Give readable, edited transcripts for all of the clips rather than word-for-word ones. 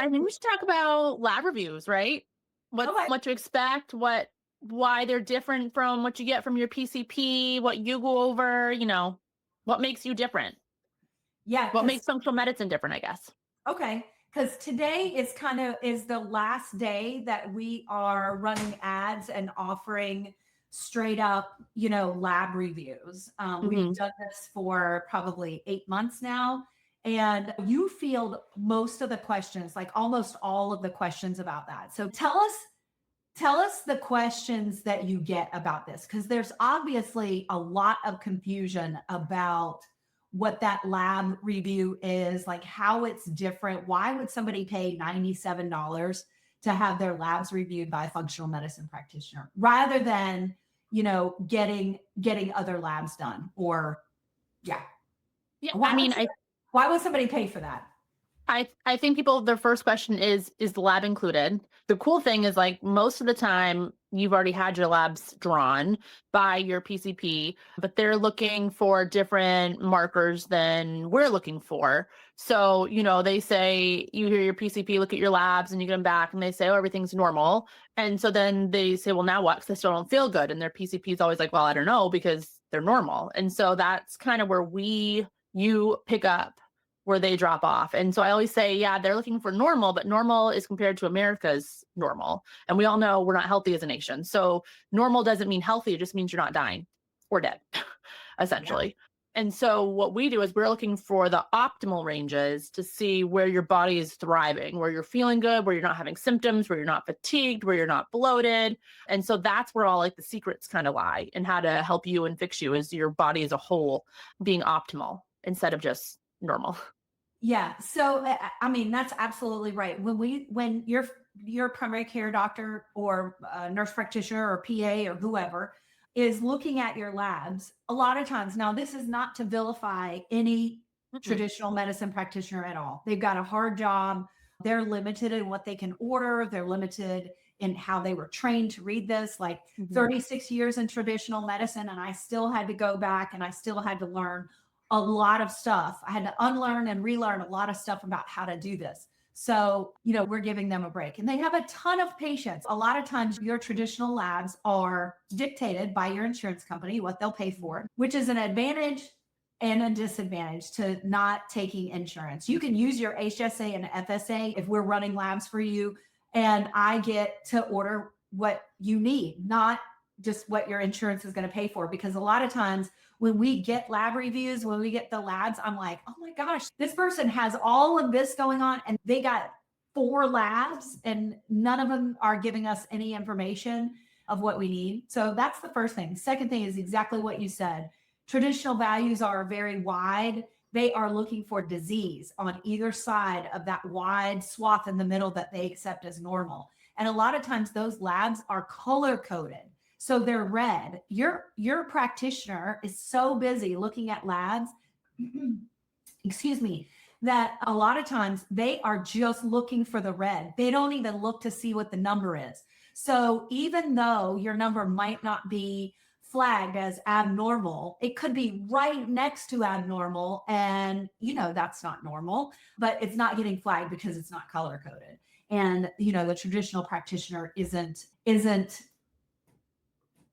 I think we should talk about lab reviews, right? Okay. What to expect, why they're different from what you get from your PCP, what you go over, what makes you different. Yeah, What because makes functional medicine different, I guess. okay, because today is is the last day that we are running ads and offering straight up, lab reviews. We've Hmm. done this for probably 8 months now, and you field most of the questions, like almost all of the questions about that. So tell us the questions that you get about this, because there's obviously a lot of confusion about what that lab review is, like how it's different. Why would somebody pay $97 to have their labs reviewed by a functional medicine practitioner rather than, getting other labs done? Or yeah, Yeah, I why would mean, why would somebody pay for that? I think people their first question is the lab included? The cool thing is like most of the time you've already had your labs drawn by your PCP, but they're looking for different markers than we're looking for. So, they say you hear your PCP look at your labs and you get them back and they say, oh, everything's normal. And so then they say, well, now what? Because they still don't feel good. And their PCP is always like, well, I don't know because they're normal. And so that's kind of where you pick up where they drop off. And so I always say, yeah, they're looking for normal, but normal is compared to America's normal. And we all know we're not healthy as a nation. So normal doesn't mean healthy. It just means you're not dying or dead, Yeah. essentially. And so what we do is we're looking for the optimal ranges to see where your body is thriving, where you're feeling good, where you're not having symptoms, where you're not fatigued, where you're not bloated. And so that's where all like the secrets kind of lie and how to help you and fix you is your body as a whole being optimal instead of just normal. Yeah. So I mean, that's absolutely right. When your primary care doctor or nurse practitioner or PA or whoever is looking at your labs, a lot of times, now this is not to vilify any Mm-mm. traditional medicine practitioner at all. They've got a hard job. They're limited in what they can order. They're limited in how they were trained to read this. Like Mhm. 36 years in traditional medicine, and I still had to go back and I still had to learn a lot of stuff. I had to unlearn and relearn a lot of stuff about how to do this. So, we're giving them a break and they have a ton of patients. A lot of times, your traditional labs are dictated by your insurance company, what they'll pay for, which is an advantage and a disadvantage to not taking insurance. You can use your HSA and FSA if we're running labs for you, and I get to order what you need, not just what your insurance is going to pay for. Because a lot of times, when we get lab reviews, when we get the labs, I'm like, oh my gosh, this person has all of this going on and they got 4 labs and none of them are giving us any information of what we need. So that's the first thing. Second thing is exactly what you said. Traditional values are very wide. They are looking for disease on either side of that wide swath in the middle that they accept as normal. And a lot of times those labs are color coded. So they're red. Your practitioner is so busy looking at labs, excuse me, that a lot of times they are just looking for the red. They don't even look to see what the number is. So even though your number might not be flagged as abnormal, it could be right next to abnormal, and that's not normal, but it's not getting flagged because it's not color coded. And the traditional practitioner isn't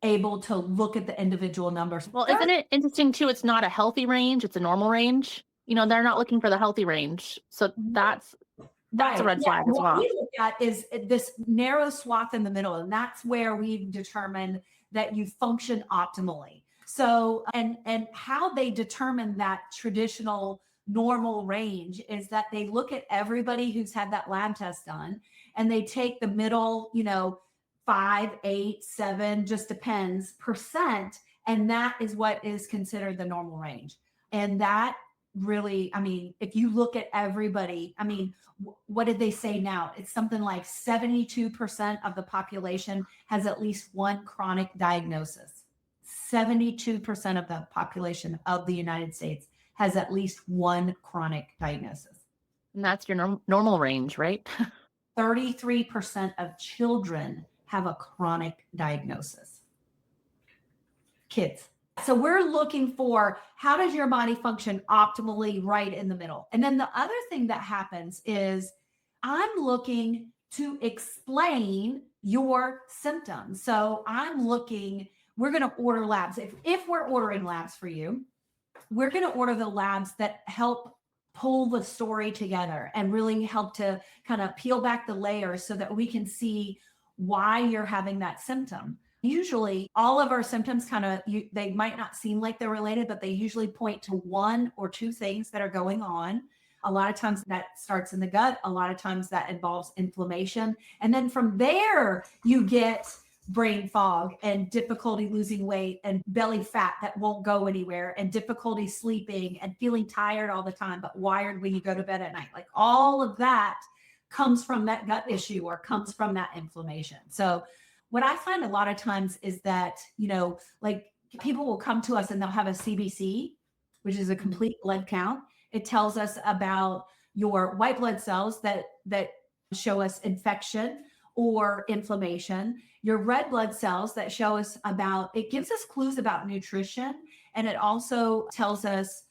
able to look at the individual numbers. Well, isn't it interesting too? It's not a healthy range, it's a normal range. They're not looking for the healthy range. So that's a Right. red Yeah. flag as What well. we look at is this narrow swath in the middle, and that's where we've determined that you function optimally. So, and how they determine that traditional normal range is that they look at everybody who's had that lab test done, and they take the middle, 5, 8, 7, just depends percent, and that is what is considered the normal range. And that really, I mean, if you look at everybody, I mean, what did they say now? It's something like 72% of the population has at least one chronic diagnosis. 72% of the population of the United States has at least one chronic diagnosis. And that's your normal range, right? 33% of children have a chronic diagnosis. Kids. So we're looking for, how does your body function optimally right in the middle? And then the other thing that happens is I'm looking to explain your symptoms. So we're going to order labs. If we're ordering labs for you, we're going to order the labs that help pull the story together and really help to kind of peel back the layers so that we can see why you're having that symptom. Usually all of our symptoms they might not seem like they're related, but they usually point to one or two things that are going on. A lot of times that starts in the gut. A lot of times that involves inflammation. And then from there, you get brain fog and difficulty losing weight and belly fat that won't go anywhere and difficulty sleeping and feeling tired all the time, but wired when you go to bed at night. Like all of that comes from that gut issue or comes from that inflammation. So what I find a lot of times is that, like people will come to us and they'll have a CBC, which is a complete blood count. It tells us about your white blood cells that show us infection or inflammation, your red blood cells that show us it gives us clues about nutrition. And it also tells us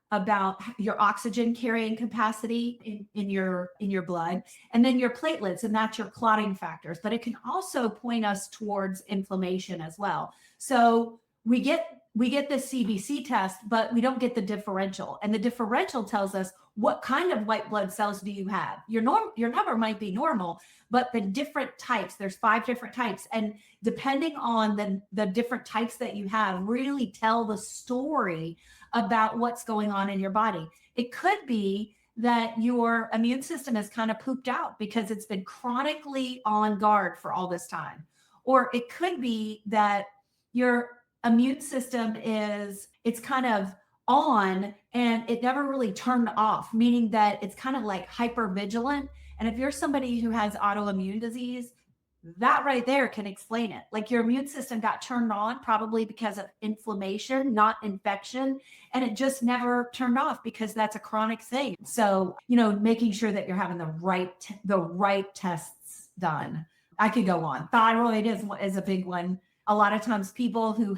about your oxygen carrying capacity in your blood, and then your platelets, and that's your clotting factors. But it can also point us towards inflammation as well. So we get the CBC test, but we don't get the differential. And the differential tells us what kind of white blood cells do you have. Your number might be normal, but the different types, there's 5 different types. And depending on the different types that you have, really tell the story about what's going on in your body. It could be that your immune system is kind of pooped out because it's been chronically on guard for all this time. Or it could be that your immune system it's kind of on and it never really turned off, meaning that it's kind of like hypervigilant. And if you're somebody who has autoimmune disease, that right there can explain it. Like your immune system got turned on probably because of inflammation, not infection. And it just never turned off because that's a chronic thing. So, making sure that you're having the right tests done. I could go on. Thyroid is a big one. A lot of times people who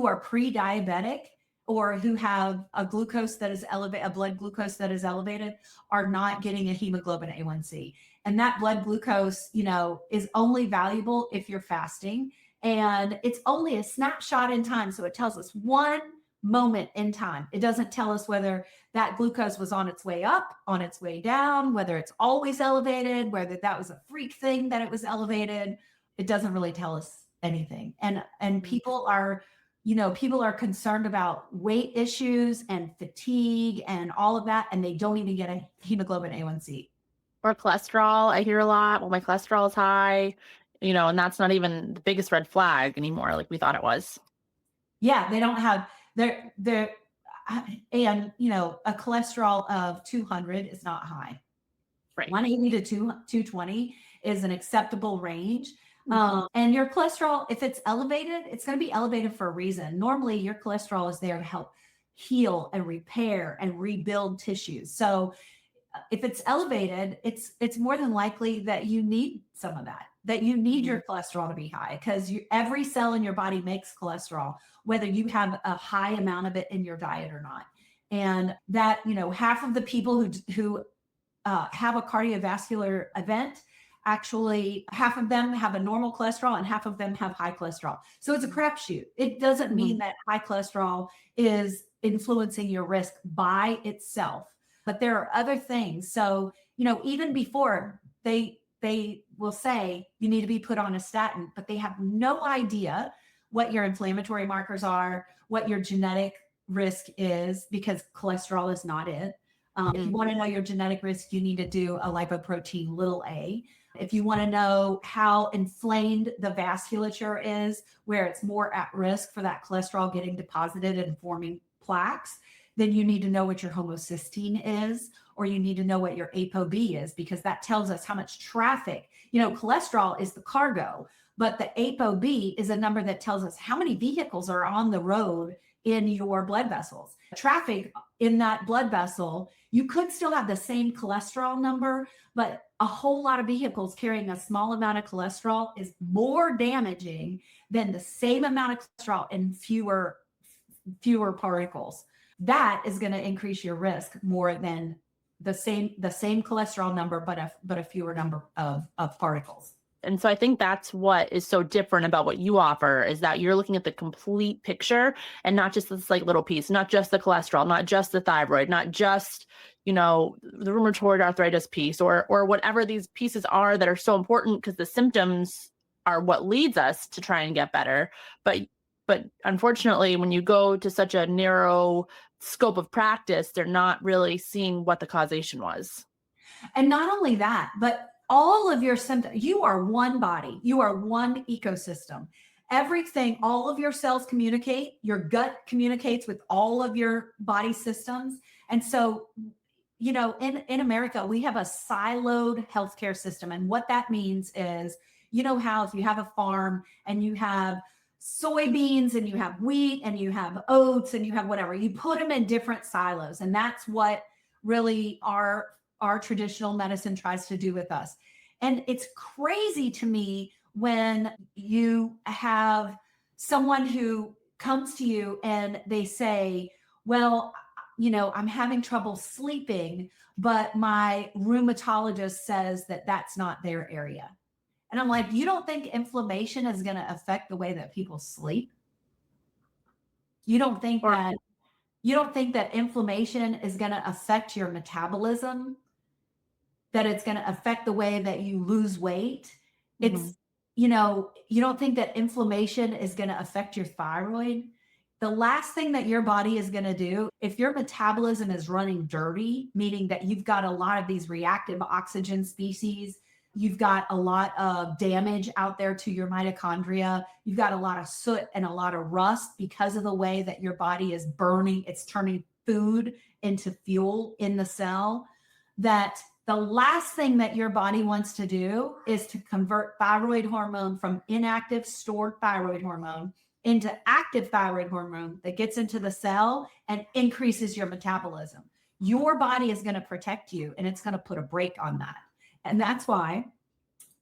are pre-diabetic or who have a glucose that is elevated, a blood glucose that is elevated, are not getting a hemoglobin A1C. And that blood glucose, is only valuable if you're fasting. And it's only a snapshot in time. So it tells us one moment in time. It doesn't tell us whether that glucose was on its way up, on its way down, whether it's always elevated, whether that was a freak thing that it was elevated. It doesn't really tell us anything. And people are concerned about weight issues and fatigue and all of that, and they don't even get a hemoglobin A1C. Or cholesterol. I hear a lot, well, my cholesterol is high, and that's not even the biggest red flag anymore, like we thought it was. Yeah, they don't have and a cholesterol of 200 is not high. Right. 180 to 220 is an acceptable range. And your cholesterol, if it's elevated, it's going to be elevated for a reason. Normally your cholesterol is there to help heal and repair and rebuild tissues. So if it's elevated, it's more than likely that you need some of that you need your cholesterol to be high, because every cell in your body makes cholesterol, whether you have a high amount of it in your diet or not. And that, half of the people who have a cardiovascular event, actually half of them have a normal cholesterol and half of them have high cholesterol. So it's a crapshoot. It doesn't mean that high cholesterol is influencing your risk by itself, but there are other things. So, even before they will say you need to be put on a statin, but they have no idea what your inflammatory markers are, what your genetic risk is, because cholesterol is not it. If you want to know your genetic risk, you need to do a lipoprotein little a. If you want to know how inflamed the vasculature is, where it's more at risk for that cholesterol getting deposited and forming plaques, then you need to know what your homocysteine is, or you need to know what your ApoB is, because that tells us how much traffic. Cholesterol is the cargo, but the ApoB is a number that tells us how many vehicles are on the road in your blood vessels. Traffic in that blood vessel, you could still have the same cholesterol number, but a whole lot of vehicles carrying a small amount of cholesterol is more damaging than the same amount of cholesterol in fewer particles. That is going to increase your risk more than the same cholesterol number, but a fewer number of particles. And so I think that's what is so different about what you offer, is that you're looking at the complete picture and not just this like little piece, not just the cholesterol, not just the thyroid, not just, the rheumatoid arthritis piece or whatever these pieces are that are so important, because the symptoms are what leads us to try and get better. But unfortunately, when you go to such a narrow scope of practice, they're not really seeing what the causation was. And not only that, but all of your symptoms, you are one body, you are one ecosystem. Everything, all of your cells communicate, your gut communicates with all of your body systems. And so, in America, we have a siloed healthcare system. And what that means is, how if you have a farm and you have soybeans and you have wheat and you have oats and you have whatever, you put them in different silos. And that's what really our traditional medicine tries to do with us. And it's crazy to me when you have someone who comes to you and they say, well, I'm having trouble sleeping, but my rheumatologist says that that's not their area. And I'm like, you don't think inflammation is going to affect the way that people sleep? You don't think that inflammation is going to affect your metabolism? That it's going to affect the way that you lose weight? It's, you don't think that inflammation is going to affect your thyroid? The last thing that your body is going to do, if your metabolism is running dirty, meaning that you've got a lot of these reactive oxygen species, you've got a lot of damage out there to your mitochondria, you've got a lot of soot and a lot of rust because of the way that your body is burning, it's turning food into fuel in the cell, that the last thing that your body wants to do is to convert thyroid hormone from inactive stored thyroid hormone into active thyroid hormone that gets into the cell and increases your metabolism. Your body is going to protect you and it's going to put a brake on that. And that's why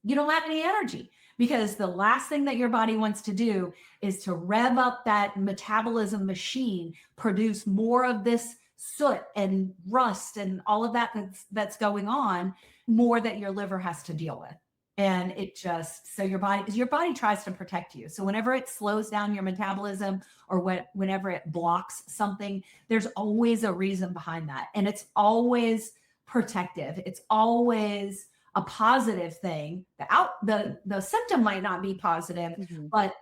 you don't have any energy, because the last thing that your body wants to do is to rev up that metabolism machine, produce more of this soot and rust and all of that that's going on, more that your liver has to deal with. And so your body tries to protect you. So whenever it slows down your metabolism or whenever it blocks something, there's always a reason behind that. And it's always protective. It's always a positive thing. The symptom might not be positive, but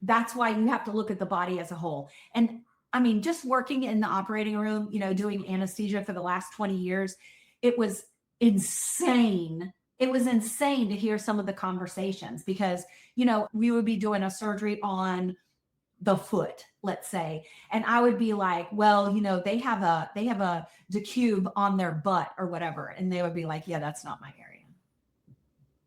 that's why you have to look at the body as a whole. And I mean, just working in the operating room, doing anesthesia for the last 20 years, it was insane. It was insane to hear some of the conversations because, we would be doing a surgery on the foot, let's say, and I would be like, well, they have a decube on their butt or whatever. And they would be like, yeah, that's not my area.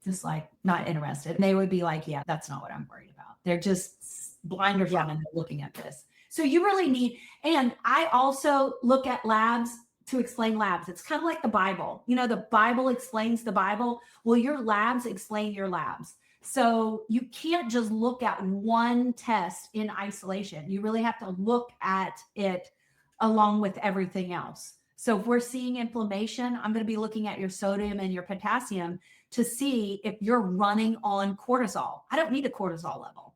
Just like not interested. And they would be like, yeah, that's not what I'm worried about. They're just blinders on and they're looking at this. So you really need, and I also look at labs to explain labs. It's kind of like the Bible. The Bible explains the Bible. Well, your labs explain your labs. So you can't just look at one test in isolation. You really have to look at it along with everything else. So if we're seeing inflammation, I'm going to be looking at your sodium and your potassium to see if you're running on cortisol. I don't need a cortisol level.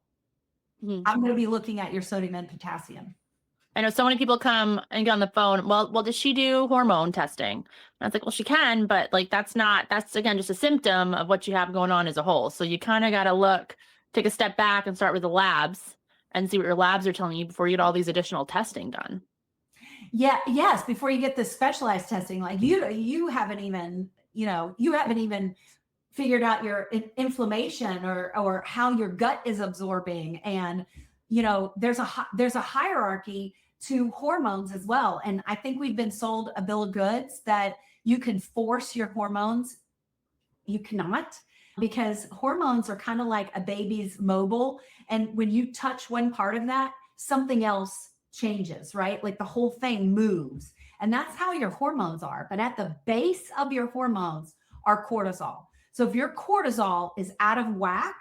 I'm going to be looking at your sodium and potassium. I know so many people come and get on the phone. Well, does she do hormone testing? And I was like, well, she can, but that's again, just a symptom of what you have going on as a whole. So you kind of got to take a step back and start with the labs and see what your labs are telling you before you get all these additional testing done. Yeah. Yes. Before you get the specialized testing, like you haven't even figured out your inflammation or how your gut is absorbing. And, there's a hierarchy to hormones as well. And I think we've been sold a bill of goods that you can force your hormones. You cannot, because hormones are kind of like a baby's mobile. And when you touch one part of that, something else changes, right? Like the whole thing moves. And that's how your hormones are. But at the base of your hormones are cortisol. So if your cortisol is out of whack,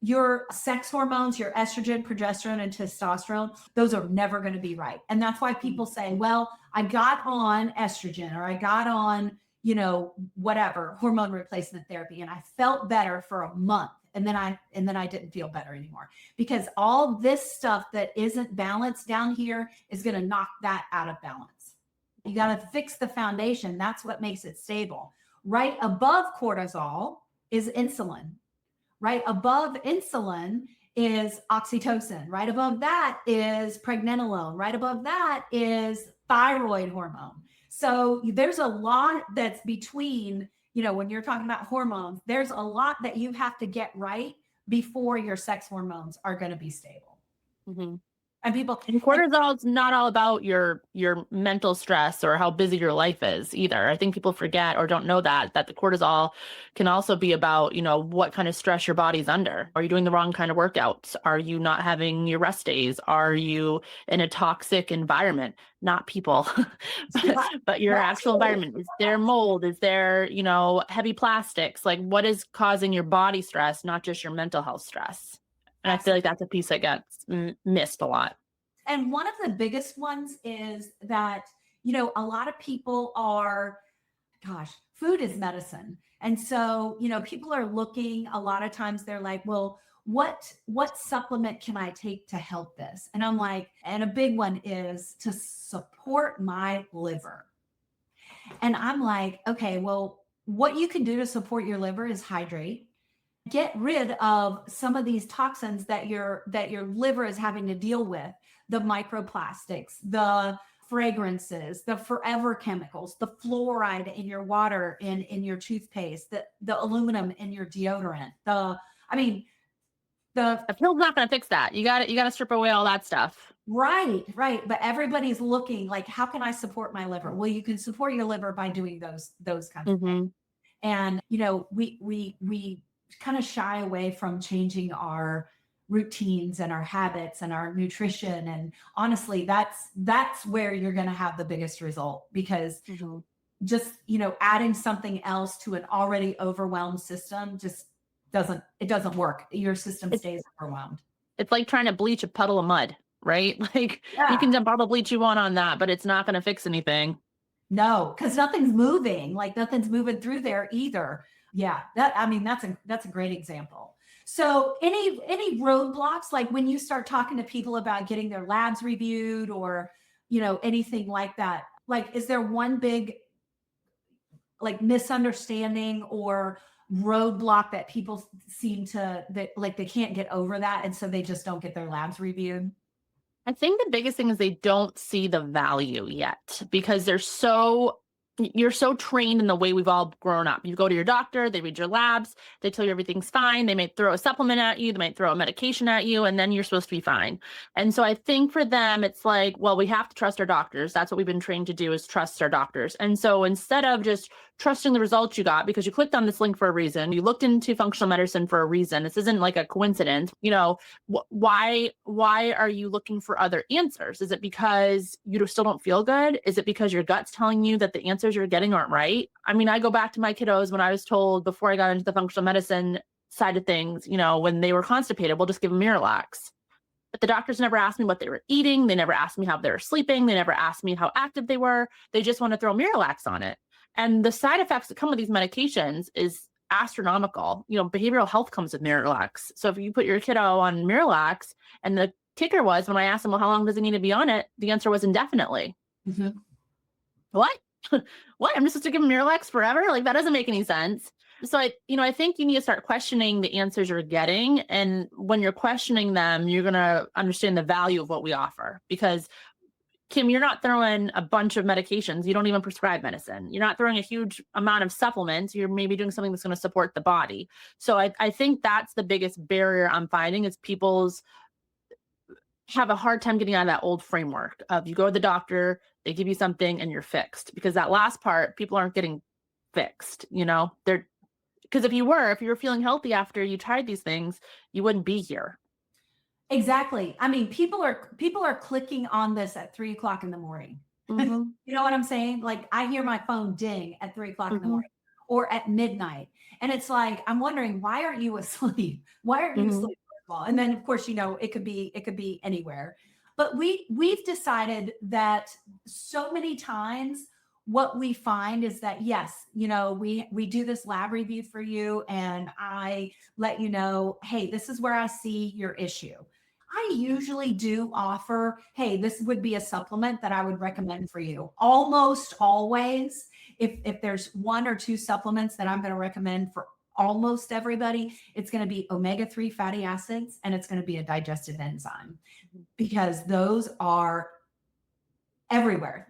your sex hormones, your estrogen, progesterone, and testosterone, those are never going to be right. And that's why people say, well, I got on estrogen or I got on, whatever, hormone replacement therapy, and I felt better for a month. And then I didn't feel better anymore, because all this stuff that isn't balanced down here is going to knock that out of balance. You got to fix the foundation. That's what makes it stable. Right above cortisol is insulin. Right above insulin is oxytocin. Right above that is pregnenolone. Right above that is thyroid hormone. So there's a lot that's between, when you're talking about hormones, there's a lot that you have to get right before your sex hormones are going to be stable. Mm-hmm. And cortisol is not all about your mental stress or how busy your life is either. I think people forget or don't know that the cortisol can also be about, what kind of stress your body's under. Are you doing the wrong kind of workouts? Are you not having your rest days? Are you in a toxic environment? Not people, but your actual environment. Is there mold? Is there, heavy plastics? Like, what is causing your body stress, not just your mental health stress? And I feel like that's a piece that gets missed a lot. And one of the biggest ones is that, a lot of people are, food is medicine. And so, people are looking, a lot of times they're like, well, what supplement can I take to help this? And I'm like, and a big one is to support my liver. And I'm like, okay, well, what you can do to support your liver is hydrate. Get rid of some of these toxins that your liver is having to deal with, the microplastics, the fragrances, the forever chemicals, the fluoride in your water, in your toothpaste, the aluminum in your deodorant. The pill's not going to fix that. You got to strip away all that stuff. Right. But everybody's looking like, how can I support my liver? Well, you can support your liver by doing those kinds of things. And, we kind of shy away from changing our routines and our habits and our nutrition. And honestly, that's where you're going to have the biggest result, because just, adding something else to an already overwhelmed system just doesn't work. Your system stays overwhelmed. It's like trying to bleach a puddle of mud, right? Like, you can dump all the bleach you want on that, but it's not going to fix anything. No, because nothing's moving. Like, nothing's moving through there either. Yeah, that's a great example. So any roadblocks, like when you start talking to people about getting their labs reviewed or, anything like that, like, is there one big like misunderstanding or roadblock that people seem to, that like they can't get over that, and so they just don't get their labs reviewed? I think the biggest thing is they don't see the value yet, because you're so trained in the way we've all grown up. You go to your doctor, they read your labs, they tell you everything's fine. They might throw a supplement at you, they might throw a medication at you, and then you're supposed to be fine. And so I think for them, it's like, well, we have to trust our doctors. That's what we've been trained to do, is trust our doctors. And so instead of just trusting the results you got because you clicked on this link for a reason, you looked into functional medicine for a reason, this isn't like a coincidence, why are you looking for other answers? Is it because you still don't feel good? Is it because your gut's telling you that the answers you're getting aren't right? I mean, I go back to my kiddos when I was told before I got into the functional medicine side of things, when they were constipated, we'll just give them Miralax. But the doctors never asked me what they were eating. They never asked me how they were sleeping. They never asked me how active they were. They just want to throw Miralax on it. And the side effects that come with these medications is astronomical. Behavioral health comes with Miralax. So if you put your kiddo on Miralax, and the kicker was, when I asked him, well, how long does he need to be on it? The answer was indefinitely. Mm-hmm. What? What? I'm just supposed to give him Miralax forever? Like, that doesn't make any sense. So I think you need to start questioning the answers you're getting. And when you're questioning them, you're going to understand the value of what we offer. Because Kim, you're not throwing a bunch of medications. You don't even prescribe medicine. You're not throwing a huge amount of supplements. You're maybe doing something that's going to support the body. So I think that's the biggest barrier I'm finding, is people's have a hard time getting out of that old framework of, you go to the doctor, they give you something and you're fixed. Because that last part, people aren't getting fixed. Because if you were feeling healthy after you tried these things, you wouldn't be here. Exactly. I mean, people are clicking on this at 3:00 in the morning. Mm-hmm. You know what I'm saying? Like, I hear my phone ding at 3:00 in the morning. or at midnight. And it's like, I'm wondering, why aren't you asleep? Why aren't you asleep? First of all? And then of course, it could be anywhere. But we've decided that so many times what we find is that, yes, we do this lab review for you and I let you know, hey, this is where I see your issue. I usually do offer, hey, this would be a supplement that I would recommend for you. Almost always, if there's one or two supplements that I'm going to recommend for almost everybody, it's going to be omega-3 fatty acids and it's going to be a digestive enzyme, because those are everywhere.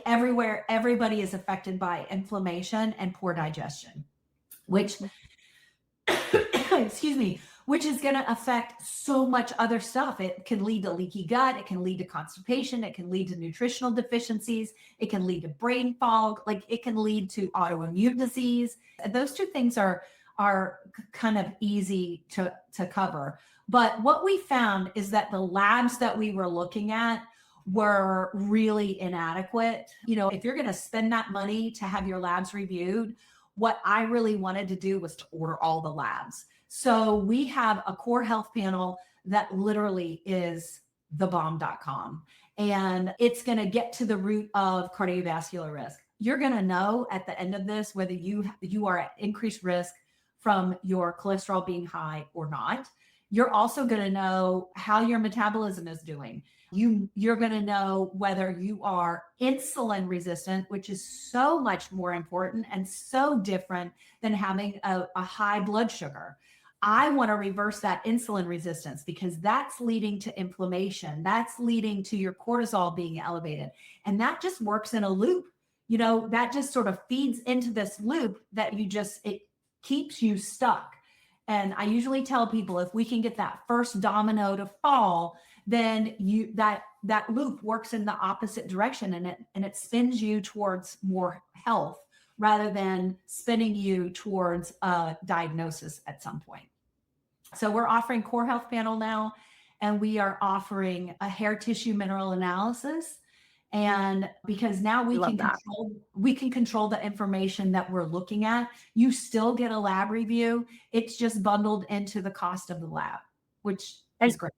Everywhere, everybody is affected by inflammation and poor digestion, which excuse me, which is going to affect so much other stuff. It can lead to leaky gut. It can lead to constipation. It can lead to nutritional deficiencies. It can lead to brain fog. It can lead to autoimmune disease. Those two things are kind of easy to cover. But what we found is that the labs that we were looking at were really inadequate. If you're going to spend that money to have your labs reviewed, what I really wanted to do was to order all the labs. So we have a core health panel that literally is thebomb.com. And it's going to get to the root of cardiovascular risk. You're going to know at the end of this whether you are at increased risk from your cholesterol being high or not. You're also going to know how your metabolism is doing. You're going to know whether you are insulin resistant, which is so much more important and so different than having a high blood sugar. I want to reverse that insulin resistance because that's leading to inflammation. That's leading to your cortisol being elevated. And that just works in a loop. That just sort of feeds into this loop that it keeps you stuck. And I usually tell people, if we can get that first domino to fall, then that loop works in the opposite direction and it spins you towards more health rather than spinning you towards a diagnosis at some point. So we're offering Core Health Panel now, and we are offering a hair tissue mineral analysis. And because now we can control the information that we're looking at. You still get a lab review. It's just bundled into the cost of the lab, which is great.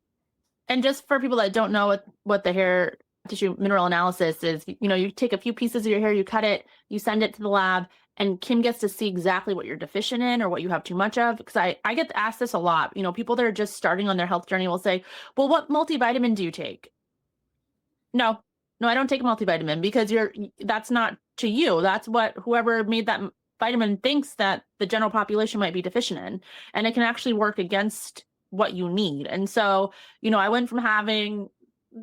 And just for people that don't know what the hair tissue mineral analysis is, you take a few pieces of your hair, you cut it, you send it to the lab, and Kim gets to see exactly what you're deficient in or what you have too much of. Because I get asked this a lot. People that are just starting on their health journey will say, well, what multivitamin do you take? No, I don't take a multivitamin because that's not to you. That's what whoever made that vitamin thinks that the general population might be deficient in. And it can actually work against what you need. And so, I went from having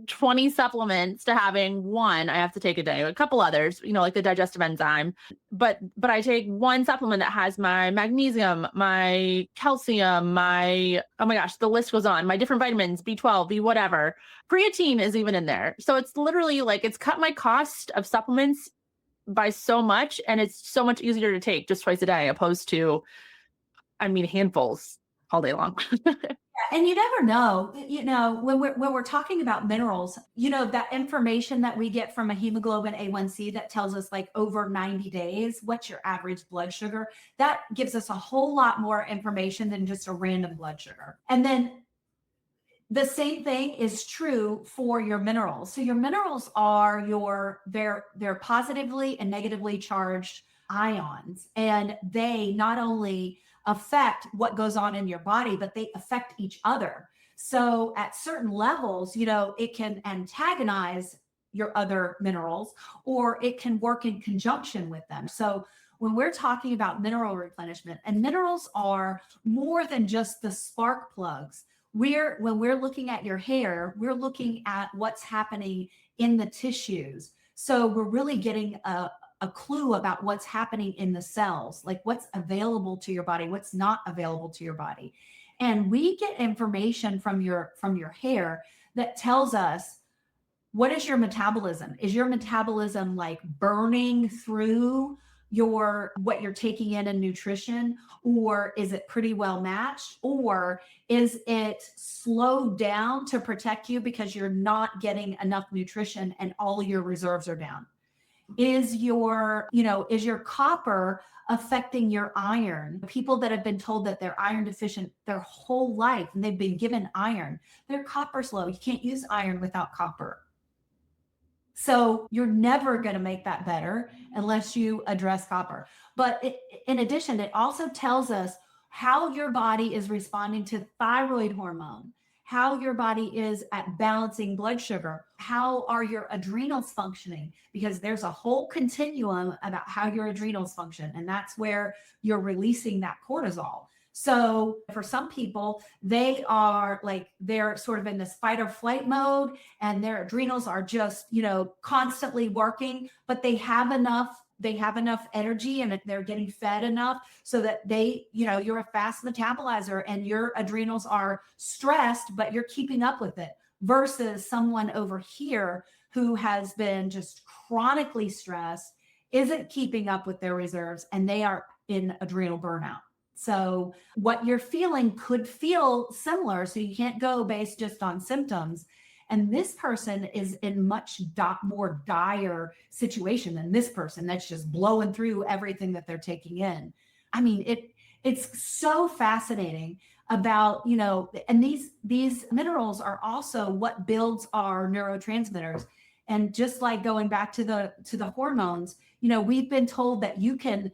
20 supplements to having one I have to take a day, a couple others, like the digestive enzyme. But I take one supplement that has my magnesium, my calcium, oh my gosh, the list goes on, my different vitamins, B12, B whatever. Creatine is even in there. So it's literally it's cut my cost of supplements by so much. And it's so much easier to take just twice a day, opposed to, handfuls all day long. And you never know, when we're talking about minerals, that information that we get from a hemoglobin A1C that tells us over 90 days, what's your average blood sugar, that gives us a whole lot more information than just a random blood sugar. And then the same thing is true for your minerals. So your minerals are they're positively and negatively charged ions, and they not only affect what goes on in your body, but they affect each other. So at certain levels, it can antagonize your other minerals, or it can work in conjunction with them. So when we're talking about mineral replenishment, and minerals are more than just the spark plugs, when we're looking at your hair, we're looking at what's happening in the tissues. So we're really getting a clue about what's happening in the cells, like what's available to your body, what's not available to your body. And we get information from your hair that tells us, what is your metabolism? Is your metabolism burning through what you're taking in nutrition, or is it pretty well matched, or is it slowed down to protect you because you're not getting enough nutrition and all your reserves are down? Is your copper affecting your iron? People that have been told that they're iron deficient their whole life and they've been given iron, their copper's low. You can't use iron without copper. So you're never going to make that better unless you address copper. But in addition, it also tells us how your body is responding to thyroid hormone, how your body is at balancing blood sugar, how are your adrenals functioning, because there's a whole continuum about how your adrenals function. And that's where you're releasing that cortisol. So for some people, they're sort of in this fight or flight mode and their adrenals are just, constantly working, but they have enough energy and they're getting fed enough so that you're a fast metabolizer and your adrenals are stressed, but you're keeping up with it, versus someone over here who has been just chronically stressed, isn't keeping up with their reserves, and they are in adrenal burnout. So what you're feeling could feel similar. So you can't go based just on symptoms. And this person is in much more dire situation than this person that's just blowing through everything that they're taking in. I mean, it's so fascinating about, and these minerals are also what builds our neurotransmitters. And just like going back to the hormones, we've been told that you can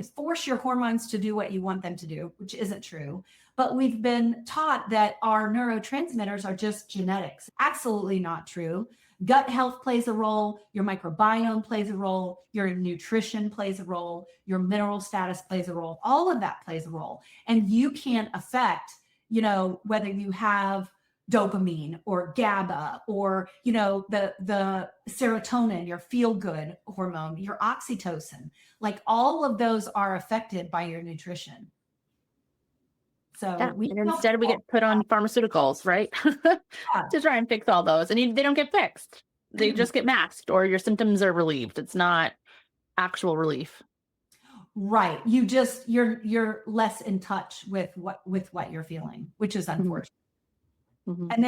force your hormones to do what you want them to do, which isn't true. But we've been taught that our neurotransmitters are just genetics. Absolutely not true. Gut health plays a role. Your microbiome plays a role. Your nutrition plays a role. Your mineral status plays a role. All of that plays a role. And you can't affect, whether you have dopamine or GABA or, the serotonin, your feel good hormone, your oxytocin, like all of those are affected by your nutrition. So instead we get put on pharmaceuticals, right? To try and fix all those. And they don't get fixed. They just get masked, or your symptoms are relieved. It's not actual relief. Right. You're less in touch with what you're feeling, which is unfortunate. Mm-hmm. And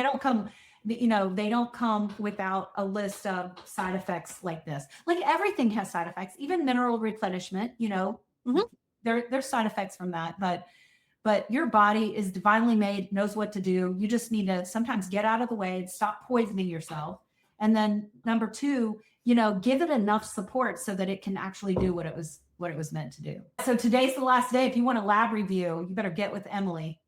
they don't come without a list of side effects like this. Like everything has side effects, even mineral replenishment, mm-hmm. There's side effects from that, but your body is divinely made, knows what to do. You just need to sometimes get out of the way and stop poisoning yourself. And then number two, give it enough support so that it can actually do what it was meant to do. So today's the last day. If you want a lab review, you better get with Emily.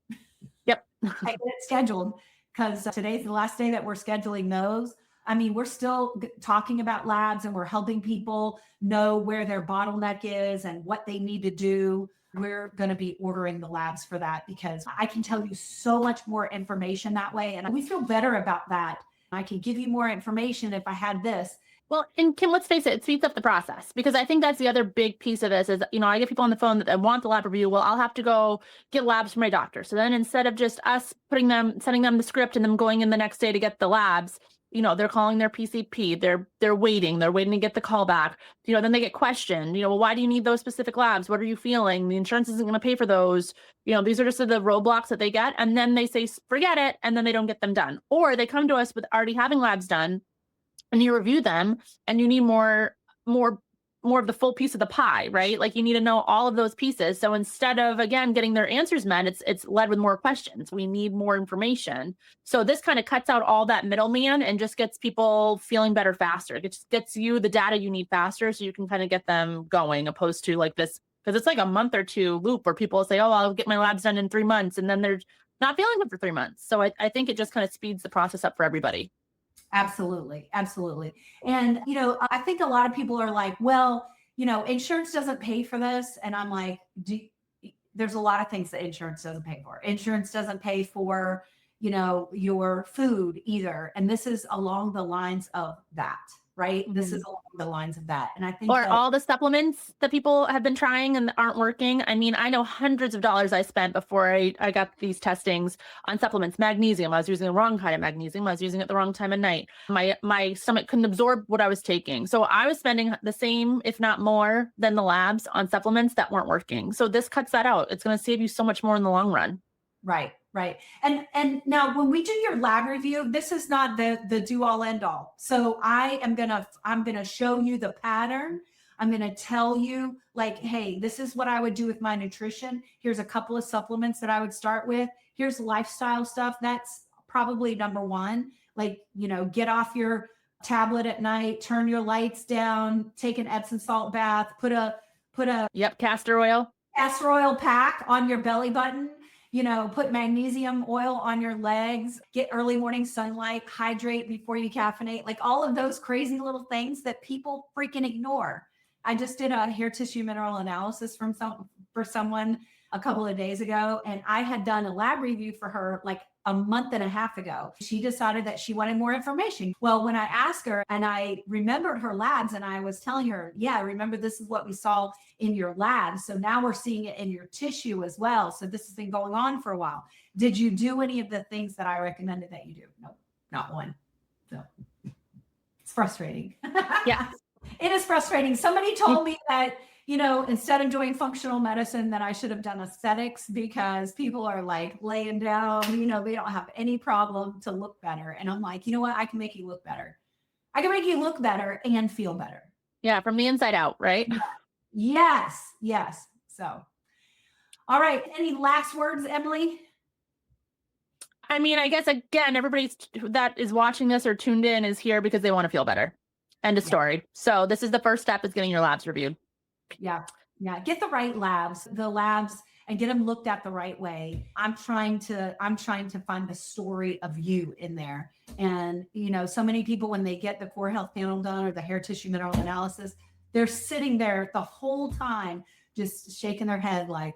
Yep. I get it scheduled, because today's the last day that we're scheduling those. I mean, we're still talking about labs and we're helping people know where their bottleneck is and what they need to do. We're going to be ordering the labs for that, because I can tell you so much more information that way. And we feel better about that. I can give you more information if I had this. Well, and Kim, let's face it speeds up the process, because I think that's the other big piece of this is, I get people on the phone that want the lab review. Well, I'll have to go get labs from my doctor. So then instead of just us sending them the script and them going in the next day to get the labs, they're calling their PCP, they're waiting to get the call back. Then they get questioned, well, why do you need those specific labs? What are you feeling? The insurance isn't going to pay for those. These are just the roadblocks that they get. And then they say, forget it. And then they don't get them done. Or they come to us with already having labs done, and you review them and you need more of the full piece of the pie, right? Like you need to know all of those pieces. So instead of, again, getting their answers met, it's led with more questions. We need more information. So this kind of cuts out all that middleman and just gets people feeling better faster. It just gets you the data you need faster, so you can kind of get them going, opposed to like this, because it's like a month or two loop where people say, oh, I'll get my labs done in 3 months. And then they're not feeling good for 3 months. So I think it just kind of speeds the process up for everybody. Absolutely. Absolutely. And, I think a lot of people are like, well, insurance doesn't pay for this. And I'm like, there's a lot of things that insurance doesn't pay for. Insurance doesn't pay for, your food either. And this is along the lines of that, right? Mm-hmm. This is along the lines of that. And I think all the supplements that people have been trying and aren't working. I mean, I know hundreds of dollars I spent before I got these testings on supplements. Magnesium, I was using the wrong kind of magnesium. I was using it the wrong time of night. My stomach couldn't absorb what I was taking. So I was spending the same, if not more, than the labs on supplements that weren't working. So this cuts that out. It's going to save you so much more in the long run. Right. Right. And now when we do your lab review, this is not the do all end all. So I'm gonna show you the pattern. I'm gonna tell you like, hey, this is what I would do with my nutrition. Here's a couple of supplements that I would start with. Here's lifestyle stuff. That's probably number one. Like, get off your tablet at night, turn your lights down, take an Epsom salt bath, put a Yep, castor oil. castor oil pack on your belly button, put magnesium oil on your legs, get early morning sunlight, hydrate before you caffeinate, like all of those crazy little things that people freaking ignore. I just did a hair tissue mineral analysis for someone a couple of days ago, and I had done a lab review for her like a month and a half ago. She decided that she wanted more information. Well, when I asked her and I remembered her labs and I was telling her, yeah, remember this is what we saw in your labs. So now we're seeing it in your tissue as well. So this has been going on for a while. Did you do any of the things that I recommended that you do? No, not one. So it's frustrating. Yeah. It is frustrating. Somebody told me that, instead of doing functional medicine, that I should have done aesthetics because people are like laying down, they don't have any problem to look better. And I'm like, you know what? I can make you look better. I can make you look better and feel better. Yeah. From the inside out, right? Yes. Yes. So, all right. Any last words, Emily? I mean, I guess again, everybody that is watching this or tuned in is here because they want to feel better. End of story. So this is the first step, is getting your labs reviewed. Yeah. Yeah. Get the right labs, and get them looked at the right way. I'm trying to find the story of you in there. And, so many people, when they get the core health panel done or the hair tissue mineral analysis, they're sitting there the whole time, just shaking their head like,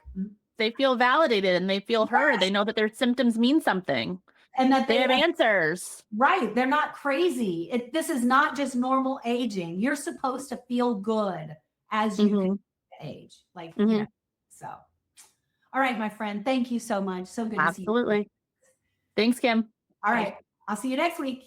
they feel validated and they feel heard. They know that their symptoms mean something and that they have answers. Right. They're not crazy. This is not just normal aging. You're supposed to feel good as you age. Like, so. All right, my friend. Thank you so much. So good to see you. Absolutely. Thanks, Kim. All right. I'll see you next week.